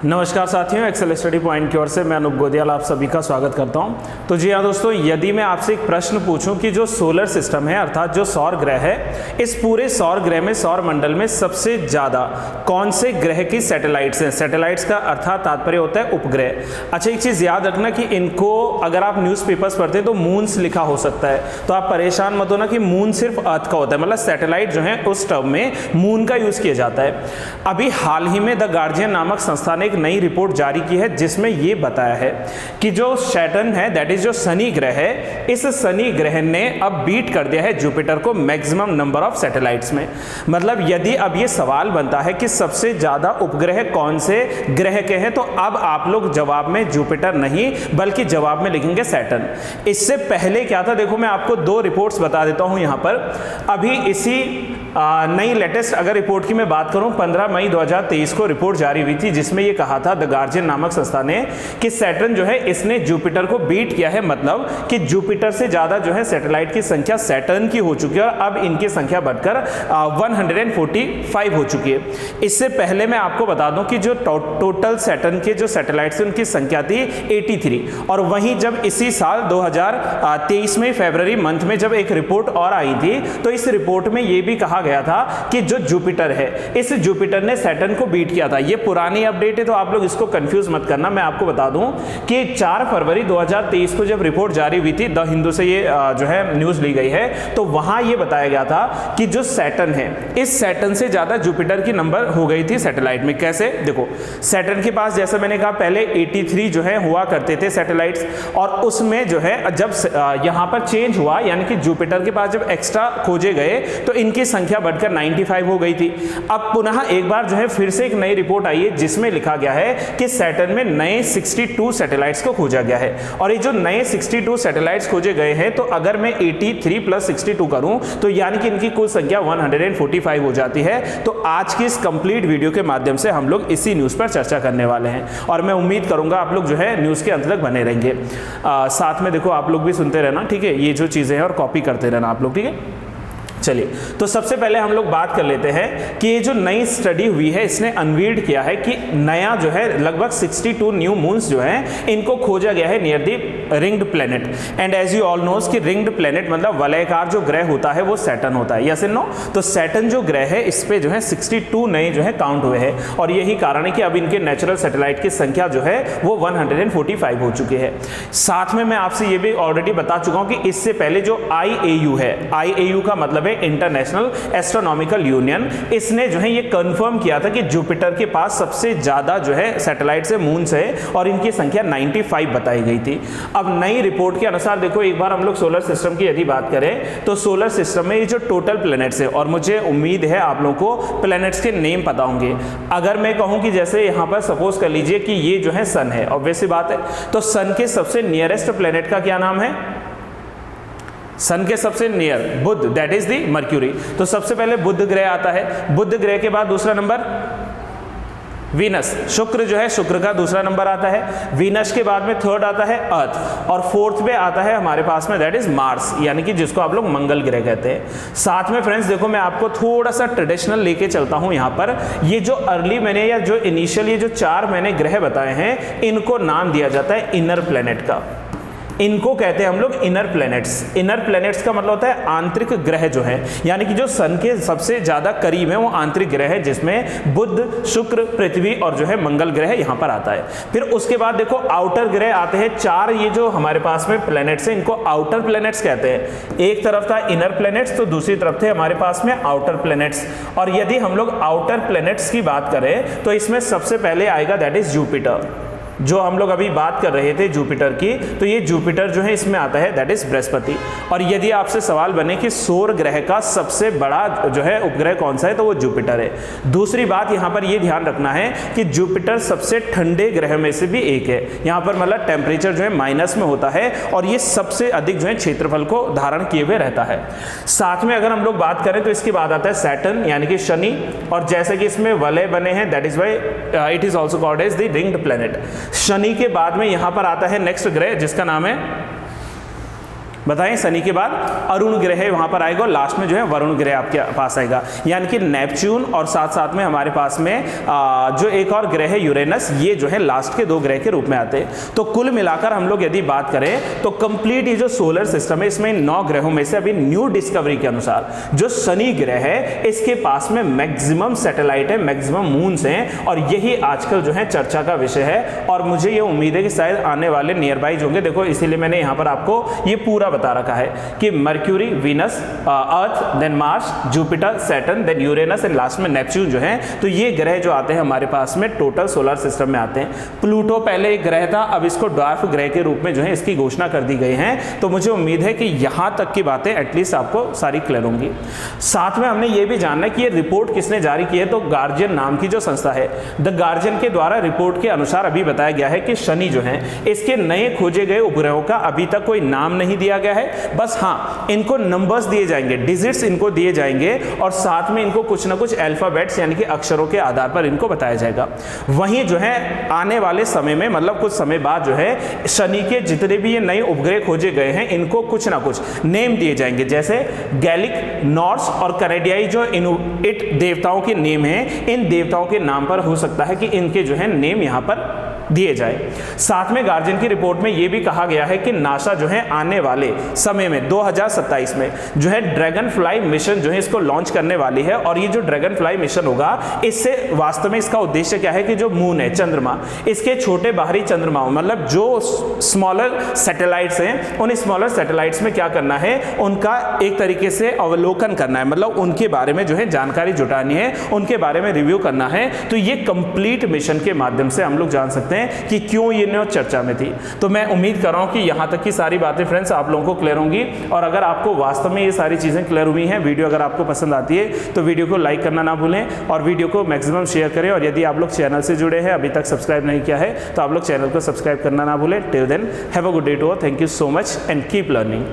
नमस्कार साथियों, Excel study point की ओर से मैं अनूप गोदियाल आप सभी का स्वागत करता हूं। तो जी हाँ दोस्तों, यदि मैं आपसे एक प्रश्न पूछूं कि जो सोलर सिस्टम है अर्थात जो सौर ग्रह है, इस पूरे सौर ग्रह में सौर मंडल में सबसे ज़्यादा कौन से ग्रह की सैटेलाइट्स हैं। सैटेलाइट्स का अर्थात तात्पर्य होता है उपग्रह। अच्छा, एक चीज़ याद रखना कि इनको अगर आप न्यूज़पेपर्स पढ़ते हैं तो मून्स लिखा हो सकता है, तो आप परेशान मत होना कि मून सिर्फ अर्थ का होता है, मतलब सैटेलाइट जो है उस टर्म में मून का यूज़ किया जाता है। अभी हाल ही में द गार्जियन नामक संस्था ने एक नई रिपोर्ट जारी की है जिसमें यह बताया है कि जो सैटर्न है, दैट इज जो शनि ग्रह है, इस शनि ग्रह ने अब बीट कर दिया है जुपिटर को मैक्सिमम नंबर ऑफ सैटेलाइट्स में। मतलब यदि अब ये सवाल बनता है कि सबसे ज्यादा उपग्रह कौन से ग्रह के हैं, तो अब आप लोग जवाब में जुपिटर नहीं बल्कि जवाब में लिखेंगे सैटर्न। इससे पहले क्या था, देखो मैं आपको दो रिपोर्ट्स बता देता हूं यहां पर। अभी इसी नई लेटेस्ट अगर रिपोर्ट की मैं बात करूं, 15 मई 2023 को रिपोर्ट जारी हुई थी जिसमें यह कहा था द गार्जियन नामक संस्था ने कि सैटर्न जो है इसने जुपिटर को बीट किया है। मतलब कि जुपिटर से ज्यादा जो है सैटेलाइट की संख्या सैटर्न की हो चुकी है और अब इनकी संख्या बढ़कर 145 हो चुकी है। इससे पहले मैं आपको बता दूं कि जो टोटल सैटर्न के जो सैटेलाइट्स हैं उनकी संख्या थी 83। और वहीं जब इसी साल 2023 में फरवरी मंथ में जब एक रिपोर्ट और आई थी, तो इस रिपोर्ट में यह भी कहा गया था कि जो जुपिटर है, इस जुपिटर ने सैटर्न को बीट किया था। ये पुरानी अपडेट है तो आप लोग इसको कंफ्यूज मत करना। मैं आपको बता दूं कि 4 फरवरी 2023 को जब रिपोर्ट जारी हुई थी, द हिंदू से ये जो है न्यूज ली गई है, तो वहां ये बताया गया था कि जो सैटर्न है, इस सैटर्न से ज्यादा जुपिटर की नंबर हो गई थी सैटेलाइट में। कैसे? देखो, सैटर्न के पास जैसा मैंने कहा पहले 83 जो है हुआ करते थे सैटेलाइट्स, और उसमें जो है जब यहां पर चेंज हुआ, यानी कि जुपिटर के पास जब एक्स्ट्रा खोजे गए तो इनकी संख्या बढ़कर 95 हो गई थी। अब पुनः एक बार जो है फिर से एक नई रिपोर्ट आई है जिसमें लिखा गया है कि सैटर्न में नए 62 सैटेलाइट्स को खोजा गया है। और ये जो नए 62 सैटेलाइट्स खोजे गए हैं, तो अगर मैं 83 प्लस 62 करूं तो यानी कि इनकी कुल संख्या 145 हो जाती है। तो आज की इस कंप्लीट वीडियो के माध्यम से हम लोग इसी न्यूज पर चर्चा करने वाले हैं और मैं उम्मीद करूंगा आप लोग जो है न्यूज के अंत तक बने रहेंगे। साथ में देखो आप लोग भी सुनते रहना, ठीक है, ये जो चीजें हैं और कॉपी करते रहना आप लोग, ठीक है। चलिए, तो सबसे पहले हम लोग बात कर लेते हैं कि ये जो नई स्टडी हुई है इसने अनवील्ड किया है कि नया जो है लगभग 62 न्यू मून्स जो हैं इनको खोजा गया है near the ringed planet. And as you all know कि रिंग्ड प्लेनेट मतलब वलयाकार जो ग्रह होता है वो सैटर्न होता है, यस एंड नो। तो सैटर्न जो ग्रह है इस पे जो है 62 नए जो है काउंट हुए हैं और यही कारण है कि अब इनके नेचुरल सैटेलाइट की संख्या जो है वो 145 हो चुकी है। साथ में मैं आपसे ये भी ऑलरेडी बता चुका हूं कि इससे पहले जो IAU है, IAU का मतलब है इंटरनेशनल एस्ट्रोनॉमिकल यूनियन, इसने जो है ये कंफर्म किया था कि जुपिटर के पास सबसे ज्यादा जो है सैटेलाइट्स है, मून्स है, और इनकी संख्या 95 बताई गई थी। अब नई रिपोर्ट के अनुसार देखो, एक बार हम लोग सोलर सिस्टम की यदि बात करें तो सोलर सिस्टम में ये जो टोटल प्लैनेट्स है, और मुझे उम्मीद है आप लोगों को प्लैनेट्स के नेम पता होंगे। अगर मैं कहूं कि जैसे यहां पर सपोज कर लीजिए कि ये जो है सन है, ऑब्वियस सी बात है, तो सन के सबसे नियरेस्ट प्लैनेट का क्या नाम है? सन के सबसे नियर बुध, दैट इज दी मर्क्यूरी। तो सबसे पहले बुध ग्रह आता है, बुध ग्रह के बाद दूसरा नंबर वीनस, शुक्र जो है शुक्र का दूसरा नंबर आता है। वीनस के बाद में थर्ड आता है अर्थ, और फोर्थ पे आता है हमारे पास में दैट इज मार्स, यानी कि जिसको आप लोग मंगल ग्रह कहते हैं। साथ में फ्रेंड्स देखो, मैं आपको थोड़ा सा ट्रेडिशनल लेके चलता हूं यहां पर। ये जो अर्ली मैंने या जो इनिशियल ये जो 4 मैंने ग्रह बताए हैं, इनको नाम दिया जाता है इनर प्लैनेट का। इनको कहते हैं हम लोग इनर प्लैनेट्स। इनर प्लैनेट्स का मतलब होता है आंतरिक ग्रह जो है, यानी कि जो सन के सबसे ज्यादा करीब है वो आंतरिक ग्रह है, जिसमें बुध, शुक्र, पृथ्वी और जो है मंगल ग्रह यहां पर आता है। फिर उसके बाद देखो आउटर ग्रह आते हैं 4। ये जो हमारे पास में प्लैनेट्स हैं इनको आउटर प्लैनेट्स कहते हैं। एक तरफ था इनर प्लैनेट्स, तो दूसरी तरफ थे हमारे पास में आउटर प्लैनेट्स। और यदि हम लोग आउटर प्लैनेट्स की बात करें तो इसमें सबसे पहले आएगा दैट इज जुपिटर, जो हम लोग अभी बात कर रहे थे जुपिटर की। तो ये जुपिटर जो है इसमें आता है दैट इज बृहस्पति। और यदि आपसे सवाल बने कि सौर ग्रह का सबसे बड़ा जो है उपग्रह कौन सा है, तो वो जुपिटर है। दूसरी बात यहां पर ये ध्यान रखना है कि जुपिटर सबसे ठंडे ग्रह में से भी एक है। यहां पर मतलब टेम्परेचर जो है माइनस में होता है और ये सबसे अधिक जो है क्षेत्रफल को धारण किए हुए रहता है। साथ में अगर हम लोग बात करें तो इसके बाद आता है सैटर्न यानी कि शनि, और जैसे कि इसमें वलय बने हैं that is why it is also called as the ringed planet. शनि के बाद में यहां पर आता है नेक्स्ट ग्रह जिसका नाम है बताएं, शनि के बाद अरुण ग्रह वहां पर आएगा और लास्ट में जो है वरुण ग्रह आपके पास आएगा, यानी कि नेपच्यून और साथ साथ में हमारे पास में जो एक और ग्रह है यूरेनस, ये जो है लास्ट के 2 ग्रह के रूप में आते हैं। तो कुल मिलाकर हम लोग यदि बात करें तो कंप्लीट ये जो सोलर सिस्टम है इसमें 9 ग्रहों में से अभी न्यू डिस्कवरी के अनुसार जो शनि ग्रह है इसके पास में मैक्सिमम सैटेलाइट है, मैक्सिमम मून्स हैं, और यही आजकल जो है चर्चा का विषय है। और मुझे ये उम्मीद है कि शायद आने वाले नियर बाई होंगे, देखो इसीलिए मैंने यहाँ पर आपको ये पूरा बता रखा है कि Mercury, Venus, Earth, then Mars, Jupiter, Saturn, then Uranus and last में नेपच्यून जो है। तो ये ग्रह जो आते हैं हमारे पास में टोटल सोलर सिस्टम में आते हैं। प्लूटो पहले एक ग्रह था, अब इसको ड्वार्फ ग्रह के रूप में जो है इसकी घोषणा कर दी गई है। तो मुझे उम्मीद है कि यहां तक की बातें एटलीस्ट आपको सारी क्लियर होंगी। साथ में हमने ये भी जानना है कि ये रिपोर्ट किसने जारी की है, तो गार्जियन नाम की जो संस्था है, द गार्जियन के द्वारा रिपोर्ट के अनुसार अभी बताया गया है कि शनि जो है इसके नए खोजे गए उपग्रहों का अभी तक कोई नाम नहीं दिया गया है, बस हाँ इनको नंबर्स दिए जाएंगे, डिजिट्स इनको दिए जाएंगे और साथ में इनको कुछ ना कुछ अल्फाबेट्स यानी कि अक्षरों के आधार पर इनको बताया जाएगा। वहीं जो है आने वाले समय में मतलब कुछ समय बाद जो है शनि के जितने भी ये नए उपग्रह खोजे गए हैं इनको कुछ ना कुछ नेम दिए जाएंगे, जैसे गैलिक, नॉर्स और कनेडियाई जो इनुइट देवताओं के नेम हैं, इन देवताओं के नाम पर हो सकता है कि इनके जो है नेम यहां पर दिए जाए। साथ में गार्जियन की रिपोर्ट में यह भी कहा गया है कि नासा जो है आने वाले समय में 2027 में जो है ड्रैगन फ्लाई मिशन जो है इसको लॉन्च करने वाली है। और ये जो ड्रैगन फ्लाई मिशन होगा इससे वास्तव में इसका उद्देश्य क्या है कि जो मून है, चंद्रमा, इसके छोटे बाहरी चंद्रमाओं मतलब जो स्मॉलर सैटेलाइट्स हैं उन स्मॉलर सैटेलाइट्स में क्या करना है, उनका एक तरीके से अवलोकन करना है, मतलब उनके बारे में जो है जानकारी जुटानी है, उनके बारे में रिव्यू करना है। तो ये कंप्लीट मिशन के माध्यम से हम लोग जान सकते हैं कि क्यों ये न्यूज़ चर्चा में थी। तो मैं उम्मीद कर रहा हूं कि यहां तक की सारी बातें फ्रेंड्स आप लोगों को क्लियर होंगी। और अगर आपको वास्तव में ये सारी चीजें क्लियर हुई हैं, वीडियो अगर आपको पसंद आती है तो वीडियो को लाइक करना ना भूलें और वीडियो को मैक्सिमम शेयर करें। और यदि आप लोग चैनल से जुड़े हैं, अभी तक सब्सक्राइब नहीं किया है, तो आप लोग चैनल को सब्सक्राइब करना ना भूलें। Till then have a good day to all. Thank you so much and keep learning.